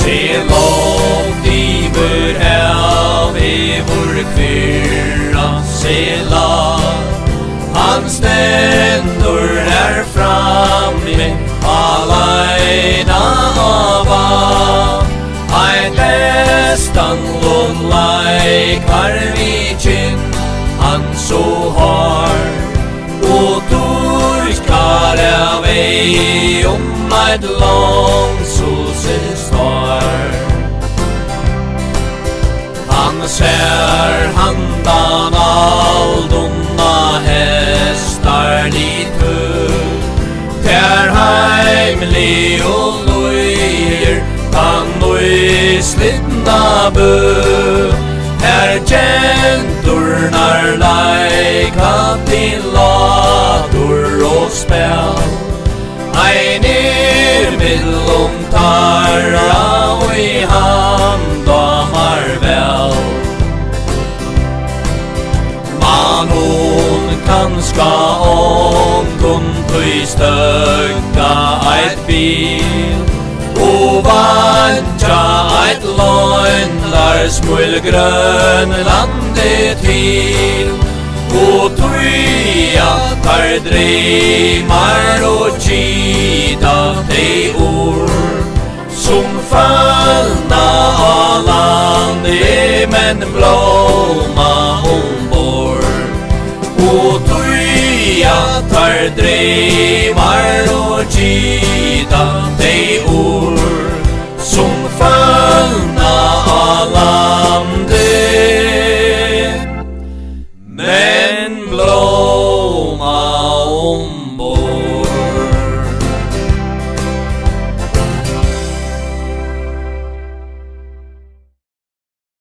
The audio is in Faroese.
Se långt iver hav evor kvirra se lag. Han stendur her framme aleina av av. Ein bestan lån leikar vi kinn, han så har. Og durskar av ei eit långsosis står. Han ser handan aldona hestar dit høg. Der heimlig og løyer kan nøy slitna bø. Her genturnar leika til latur og spel. Ein millum tarra og i handamar vel. Man hon kanska omgum tøy støgga eit bil. Og vantja eit løgnar smul Grønlandet til. Og tøya tar dreymar og kida dei ord som fallna av landet men blåma ombord. Og tøya tar dreymar og kida